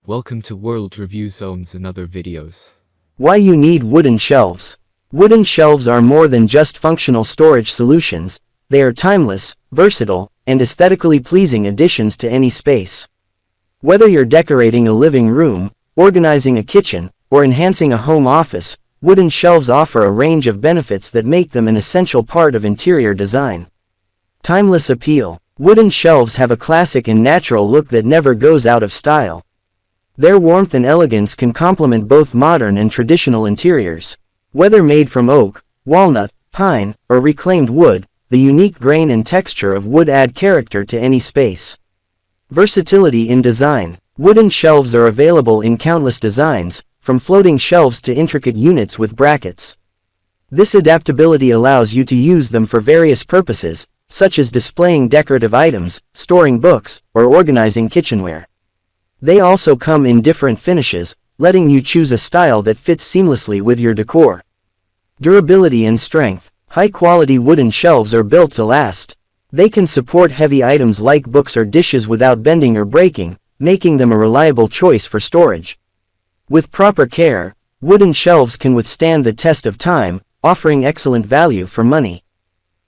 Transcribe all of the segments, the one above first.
Welcome to World Review Zones and other videos. Why you need wooden shelves. Wooden shelves are more than just functional storage solutions. They are timeless, versatile, and aesthetically pleasing additions to any space. Whether you're decorating a living room, organizing a kitchen, or enhancing a home office, wooden shelves offer a range of benefits that make them an essential part of interior design. Timeless appeal. Wooden shelves have a classic and natural look that never goes out of style. Their warmth and elegance can complement both modern and traditional interiors. Whether made from oak, walnut, pine, or reclaimed wood, the unique grain and texture of wood add character to any space. Versatility in design. Wooden shelves are available in countless designs, from floating shelves to intricate units with brackets. This adaptability allows you to use them for various purposes, such as displaying decorative items, storing books, or organizing kitchenware. They also come in different finishes, letting you choose a style that fits seamlessly with your decor. Durability and strength. High-quality wooden shelves are built to last. They can support heavy items like books or dishes without bending or breaking, making them a reliable choice for storage. With proper care, wooden shelves can withstand the test of time, offering excellent value for money.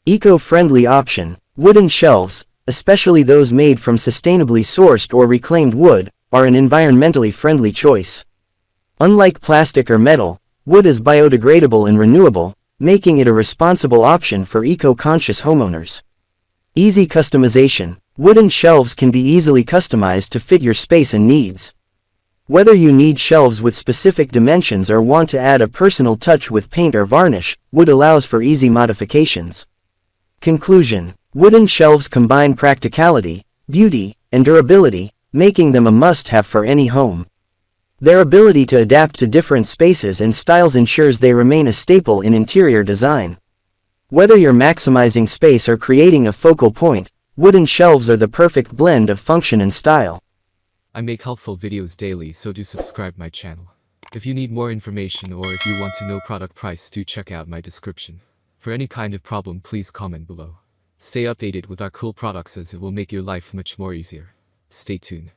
Eco-friendly option. Wooden shelves, especially those made from sustainably sourced or reclaimed wood, are an environmentally friendly choice. Unlike plastic or metal, wood is biodegradable and renewable, making it a responsible option for eco-conscious homeowners. Easy customization. Wooden shelves can be easily customized to fit your space and needs. Whether you need shelves with specific dimensions or want to add a personal touch with paint or varnish, wood allows for easy modifications. Conclusion. Wooden shelves combine practicality, beauty, and durability, making them a must-have for any home. Their ability to adapt to different spaces and styles ensures they remain a staple in interior design. Whether you're maximizing space or creating a focal point, wooden shelves are the perfect blend of function and style. I make helpful videos daily, so do subscribe my channel. If you need more information or if you want to know product price, do check out my description. For any kind of problem, please comment below. Stay updated with our cool products as it will make your life much more easier. Stay tuned.